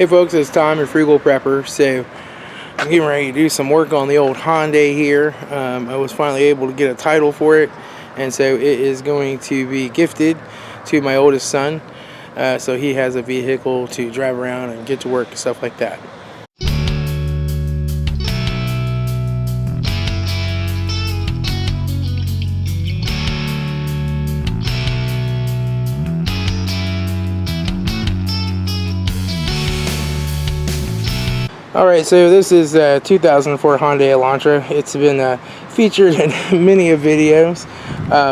Hey folks, it's Tom, your Frugal Prepper. So I'm getting ready to do some work on the old Hyundai here. I was finally able to get a title for it, and so it is going to be gifted to my oldest son. So he has a vehicle to drive around and get to work and stuff like that. Alright, so this is a 2004 Hyundai Elantra. It's been featured in many of videos.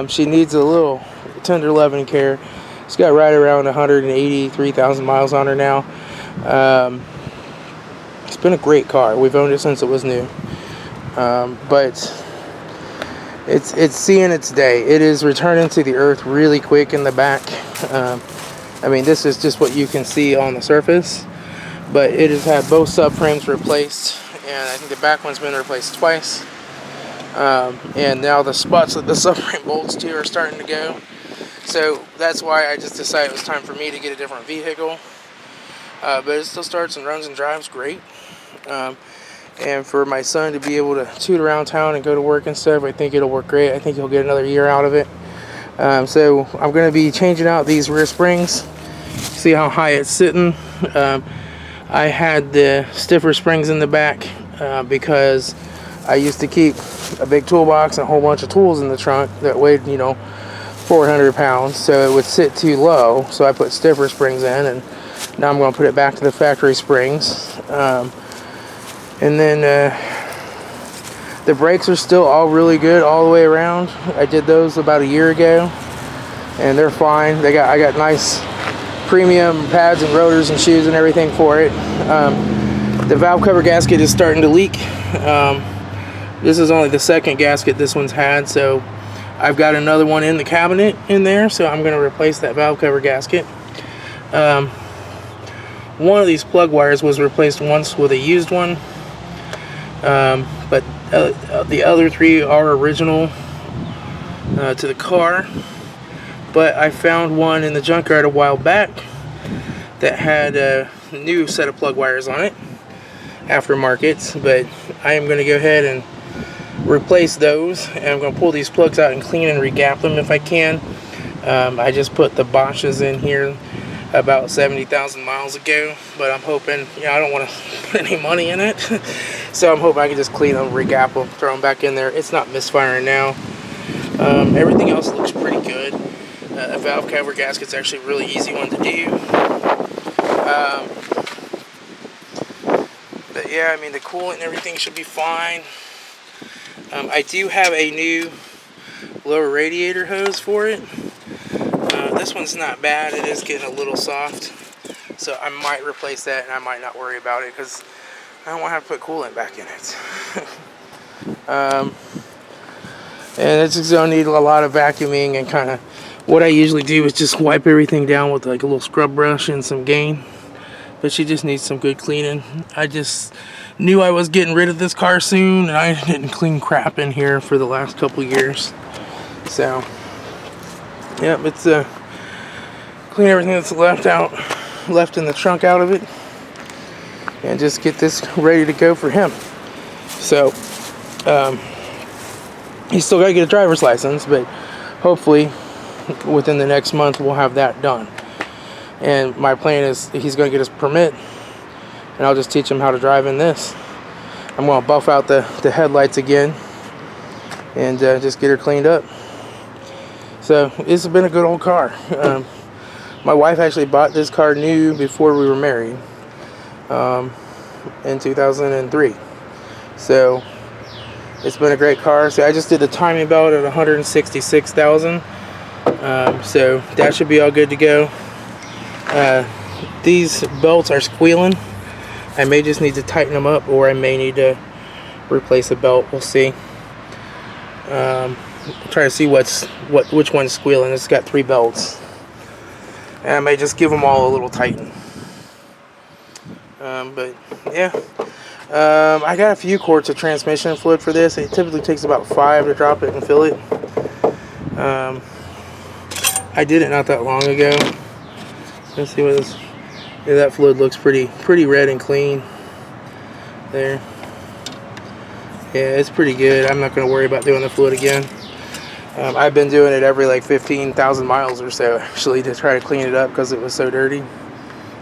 She needs a little tender loving care. It's got right around 183,000 miles on her now. It's been a great car. We've owned it since it was new. But it's seeing its day. It is returning to the earth really quick in the back. I mean, this is just what you can see on the surface. But it has had both subframes replaced, and I think the back one's been replaced twice. And now the spots that the subframe bolts to are starting to go. So that's why I just decided it was time for me to get a different vehicle. But it still starts and runs and drives great. And for my son to be able to toot around town and go to work and stuff, I think it'll work great. I think he'll get another year out of it. So I'm going to be changing out these rear springs. See how high it's sitting. I had the stiffer springs in the back because I used to keep a big toolbox and a whole bunch of tools in the trunk that weighed, 400 pounds, so it would sit too low. So I put stiffer springs in, and now I'm going to put it back to the factory springs. And then the brakes are still all really good all the way around. I did those about a year ago, and they're fine. I got nice premium pads and rotors and shoes and everything for it. The valve cover gasket is starting to leak. This is only the second gasket this one's had, so I've got another one in the cabinet in there, so I'm going to replace that valve cover gasket. One of these plug wires was replaced once with a used one, but the other three are original to the car. But I found one in the junkyard a while back that had a new set of plug wires on it, aftermarket. But I am going to go ahead and replace those, and I'm going to pull these plugs out and clean and regap them if I can. I just put the Bosch's in here about 70,000 miles ago, but I'm hoping, I don't want to put any money in it, so I'm hoping I can just clean them, regap them, throw them back in there. It's not misfiring now. Everything else looks pretty good. A valve cover gasket's actually a really easy one to do. But yeah, I mean, the coolant and everything should be fine. I do have a new lower radiator hose for it. This one's not bad. It is getting a little soft, so I might replace that, and I might not worry about it because I don't want to have to put coolant back in it. And it's just going to need a lot of vacuuming, and kind of what I usually do is just wipe everything down with like a little scrub brush and some Gain. But she just needs some good cleaning. I just knew I was getting rid of this car soon, and I didn't clean crap in here for the last couple years. So, yep, it's clean everything that's left in the trunk out of it, and just get this ready to go for him. So, he's still got to get a driver's license, but hopefully within the next month we'll have that done. And my plan is he's going to get his permit, and I'll just teach him how to drive in this. I'm going to buff out the headlights again and just get her cleaned up. So it's been a good old car. My wife actually bought this car new before we were married in 2003. So it's been a great car. So I just did the timing belt at 166,000. So that should be all good to go. These belts are squealing. I may just need to tighten them up, or I may need to replace a belt. We'll see. Try to see which one's squealing. It's got 3 belts, and I may just give them all a little tighten. But yeah, I got a few quarts of transmission fluid for this. It typically takes about 5 to drop it and fill it. I did it not that long ago. Let's see what this Yeah, that fluid looks pretty red and clean there. Yeah, it's pretty good. I'm not going to worry about doing the fluid again. I've been doing it every like 15,000 miles or so actually to try to clean it up because it was so dirty.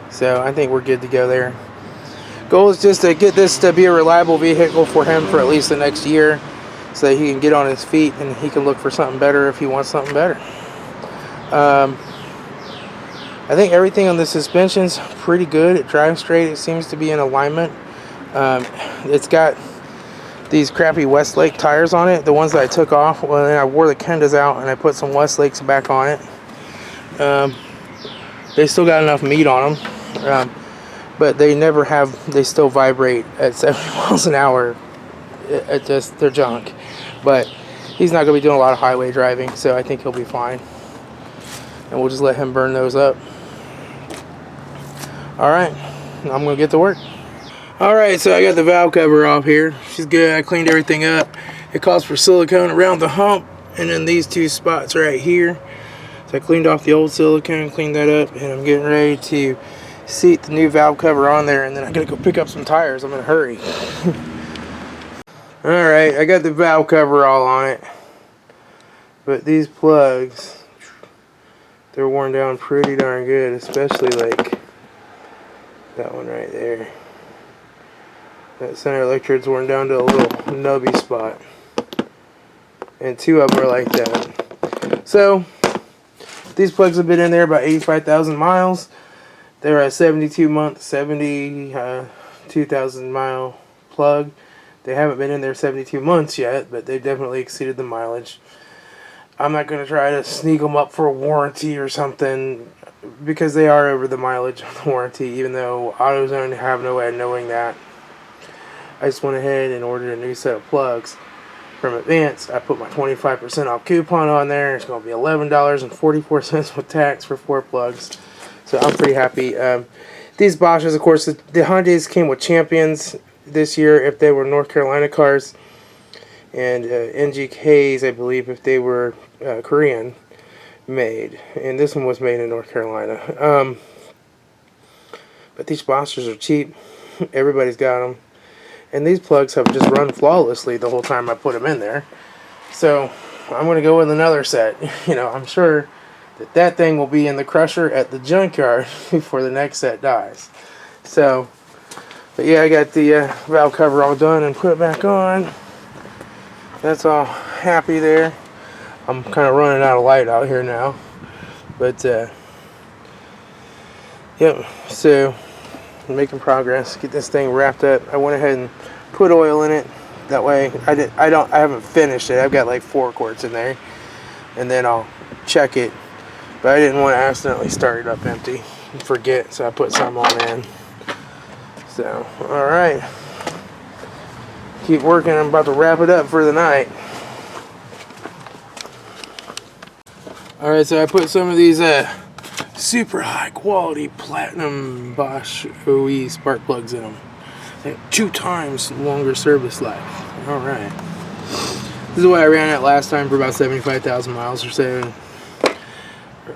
So I think we're good to go there. Goal is just to get this to be a reliable vehicle for him for at least the next year, so that he can get on his feet and he can look for something better if he wants something better. I think everything on the suspension's pretty good. It drives straight. It seems to be in alignment. It's got these crappy Westlake tires on it, the ones that I took off. Well, then I wore the Kendas out and I put some Westlakes back on it. They still got enough meat on them. But they still vibrate at 70 miles an hour. They're junk. But he's not going to be doing a lot of highway driving, so I think he'll be fine. And we'll just let him burn those up. Alright, I'm going to get to work. Alright, so I got the valve cover off here. She's good. I cleaned everything up. It calls for silicone around the hump, and then these two spots right here. So I cleaned off the old silicone, cleaned that up, and I'm getting ready to seat the new valve cover on there, and then I gotta go pick up some tires. I'm in a hurry. Alright, I got the valve cover all on it, but these plugs, they're worn down pretty darn good, especially like that one right there. That center electrode's worn down to a little nubby spot, and two of them are like that. So these plugs have been in there about 85,000 miles. They're a 72-month, 72,000 mile plug. They haven't been in there 72 months yet, but they've definitely exceeded the mileage. I'm not going to try to sneak them up for a warranty or something, because they are over the mileage of the warranty, even though AutoZone have no way of knowing that. I just went ahead and ordered a new set of plugs from Advance. I put my 25% off coupon on there. It's going to be $11.44 with tax for 4 plugs. So I'm pretty happy. These Bosches, of course, the Hyundais came with Champions this year if they were North Carolina cars, and NGKs, I believe, if they were Korean made. And this one was made in North Carolina. But these Bosches are cheap. Everybody's got them. And these plugs have just run flawlessly the whole time I put them in there. So I'm going to go with another set. You know, I'm sure that thing will be in the crusher at the junkyard before the next set dies. So, but yeah, I got the valve cover all done and put it back on. That's all happy there. I'm kind of running out of light out here now. But, yep, so I'm making progress. Get this thing wrapped up. I went ahead and put oil in it. That way, I haven't finished it. I've got like 4 quarts in there. And then I'll check it. But I didn't want to accidentally start it up empty and forget, so I put some on in. So, alright. Keep working. I'm about to wrap it up for the night. Alright, so I put some of these super high quality platinum Bosch OE spark plugs in them. They have 2 times longer service life. Alright. This is what I ran at last time for about 75,000 miles or so.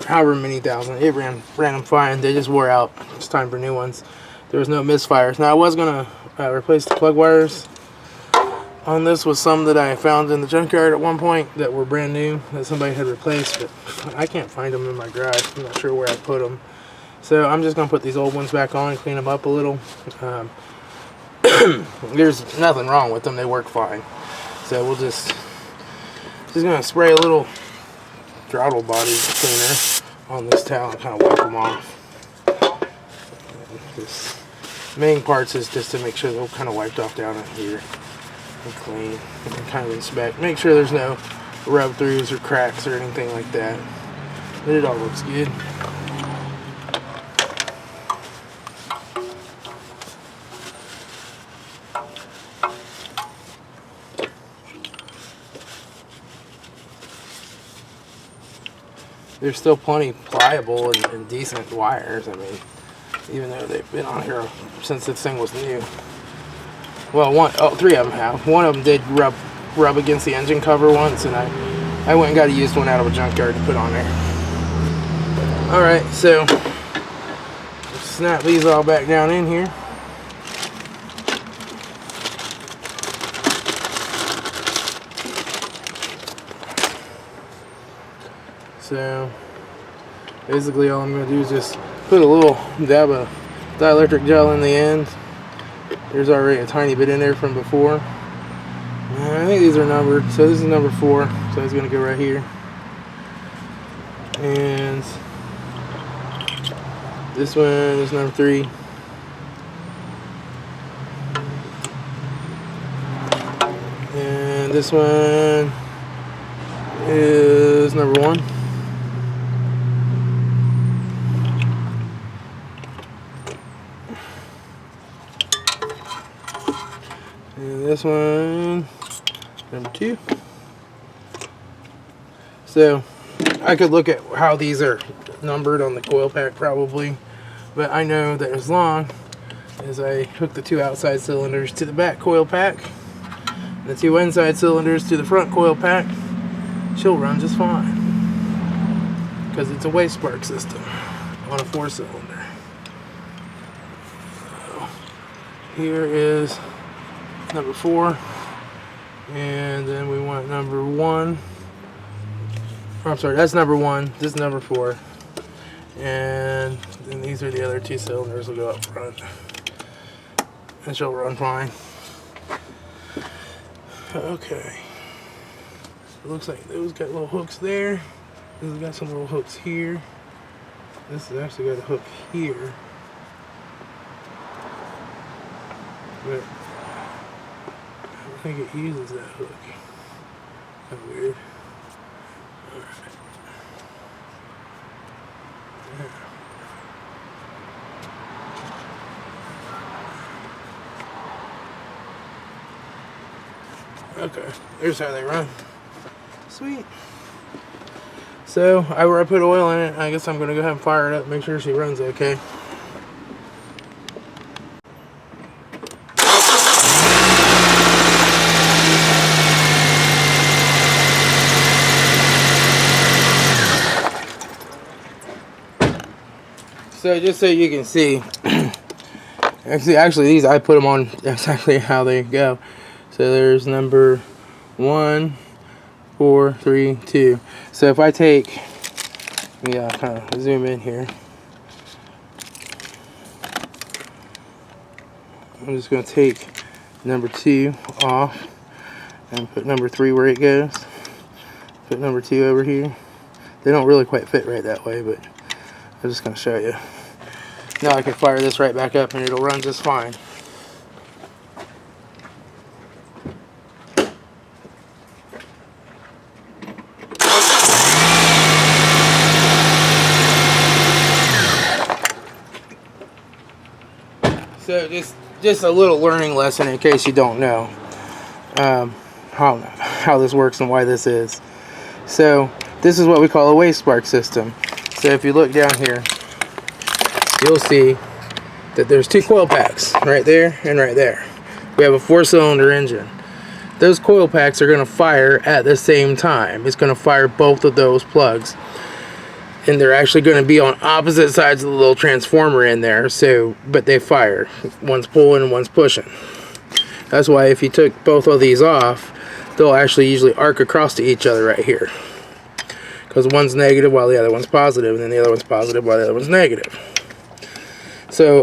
However many thousand. It ran them fine. They just wore out. It's time for new ones. There was no misfires. Now I was going to replace the plug wires on this with some that I found in the junkyard at one point that were brand new that somebody had replaced, but I can't find them in my garage. I'm not sure where I put them. So I'm just going to put these old ones back on and clean them up a little. There's nothing wrong with them. They work fine. So we'll just going to spray a little throttle body cleaner on this towel and kind of wipe them off. This main parts is just to make sure they're kind of wiped off down in here and clean and kind of inspect. Make sure there's no rub throughs or cracks or anything like that. But it all looks good. They're still plenty pliable and decent wires. I mean, even though they've been on here since this thing was new. Well, 3 of them have. One of them did rub against the engine cover once, and I went and got a used one out of a junkyard to put on there. Alright, so let's snap these all back down in here. So basically all I'm going to do is just put a little dab of dielectric gel in the end. There's already a tiny bit in there from before. And I think these are numbered, so this is number 4, so it's going to go right here. And this one is number 3. And this one is number 1. And this one, number 2. So I could look at how these are numbered on the coil pack probably, but I know that as long as I hook the 2 outside cylinders to the back coil pack, the 2 inside cylinders to the front coil pack, she'll run just fine, because it's a waste spark system on a 4-cylinder. So here is number 4, and then we want number 1. I'm sorry, that's number 1. This is number 4, and then these are the other 2 cylinders will go up front, and she'll run fine. Okay, it looks like those got little hooks there. This has got some little hooks here. This has actually got a hook here, but I don't think it uses that hook. That's weird. Alright. Okay, there's how they run. Sweet. So, I put oil in it. I guess I'm going to go ahead and fire it up, make sure she runs okay. So just so you can see, actually these I put them on exactly how they go. So there's number 1, 4, 3, 2. So if I take, yeah, kind of zoom in here. I'm just going to take number 2 off and put number 3 where it goes. Put number 2 over here. They don't really quite fit right that way, but I'm just going to show you. Now I can fire this right back up and it'll run just fine. So just a little learning lesson in case you don't know how this works and why this is. So this is what we call a waste spark system. So if you look down here, you'll see that there's 2 coil packs right there and right there. We have a 4-cylinder engine. Those coil packs are going to fire at the same time. It's going to fire both of those plugs, and they're actually going to be on opposite sides of the little transformer in there, so but they fire. One's pulling and one's pushing. That's why if you took both of these off, they'll actually usually arc across to each other right here, because one's negative while the other one's positive, and then the other one's positive while the other one's negative. So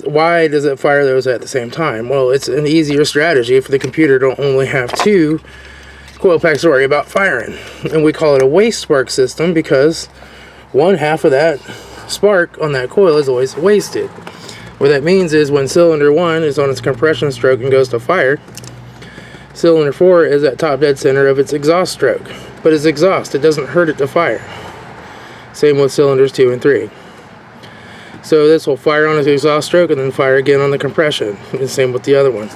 why does it fire those at the same time? Well, it's an easier strategy for the computer to only have 2 coil packs to worry about firing. And we call it a waste spark system because 1/2 of that spark on that coil is always wasted. What that means is when cylinder 1 is on its compression stroke and goes to fire, cylinder 4 is at top dead center of its exhaust stroke. But it's exhaust, it doesn't hurt it to fire. Same with cylinders 2 and 3. So this will fire on its exhaust stroke and then fire again on the compression. And same with the other one.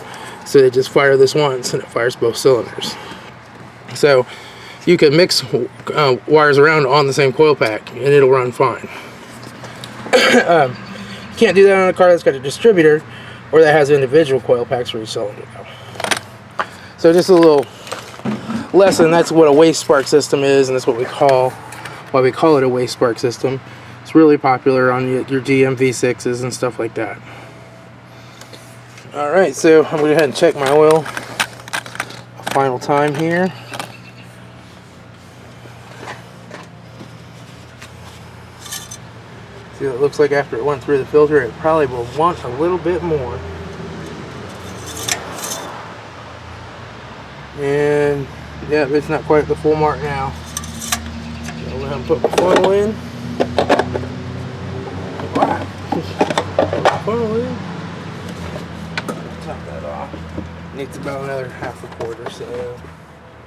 So they just fire this once and it fires both cylinders. So you can mix wires around on the same coil pack and it'll run fine. Can't do that on a car that's got a distributor or that has individual coil packs for each cylinder though. So just a little lesson. That's what a waste spark system is, and that's what we call why we call it a waste spark system. It's really popular on your GM V6s and stuff like that. Alright, so I'm going to go ahead and check my oil a final time here. See what it looks like after it went through the filter. It probably will want a little bit more. And yeah, it's not quite the full mark now. So I'll go ahead and put my funnel in. Wow. Funnel in. Top that off. Needs about another half a quart or so.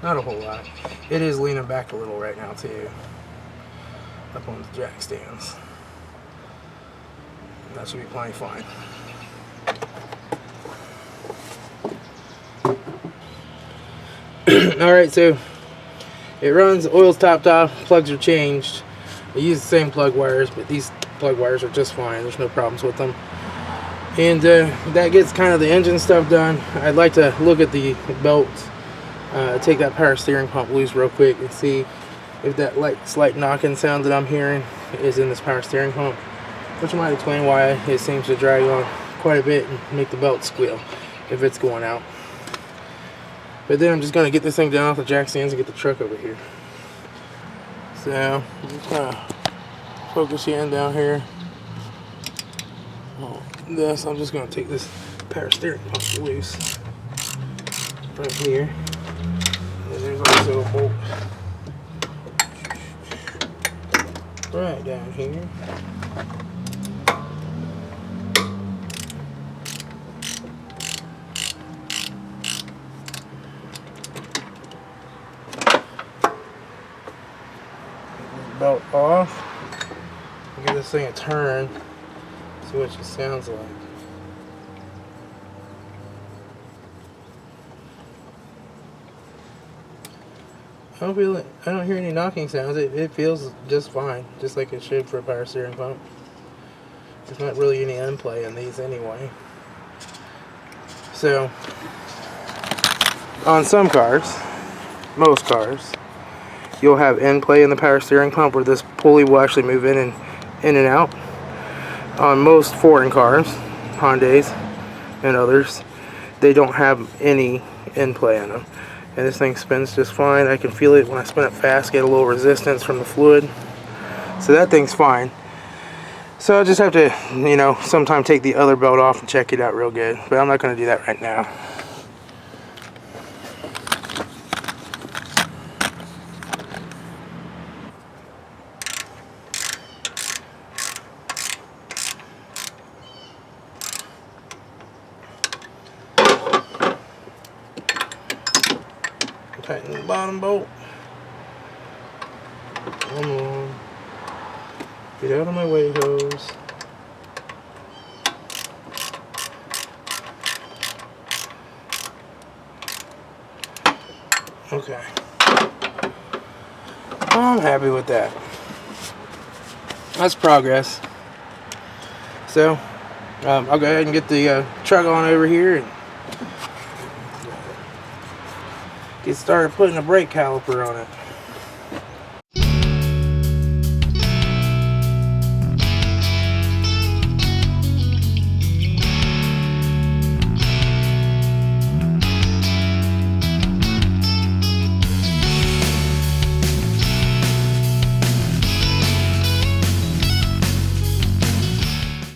Not a whole lot. It is leaning back a little right now too. Up on the jack stands. That should be plenty fine. Alright, so it runs, the oil's topped off, plugs are changed. I use the same plug wires, but these plug wires are just fine. There's no problems with them. And that gets kind of the engine stuff done. I'd like to look at the belt, take that power steering pump loose real quick and see if that slight knocking sound that I'm hearing is in this power steering pump, which might explain why it seems to drag on quite a bit and make the belt squeal if it's going out. But then I'm just going to get this thing down off the jack stands and get the truck over here. So I'm just going to focus you in down here. I'm just going to take this power steering pump loose right here. And there's also a bolt right down here. Belt off. Give this thing a turn. See what it sounds like. I don't hear any knocking sounds. It feels just fine, just like it should for a power steering pump. There's not really any end play in these anyway. So, on some cars, most cars, you'll have end play in the power steering pump where this pulley will actually move in and out. On most foreign cars, Hyundais and others, they don't have any end play in them. And this thing spins just fine. I can feel it when I spin it fast, get a little resistance from the fluid. So that thing's fine. So I just have to, sometime take the other belt off and check it out real good. But I'm not going to do that right now. Tighten the bottom bolt. Come on. Get out of my way, hose. Okay. I'm happy with that. That's progress. So, I'll go ahead and get the truck on over here and get started putting a brake caliper on it.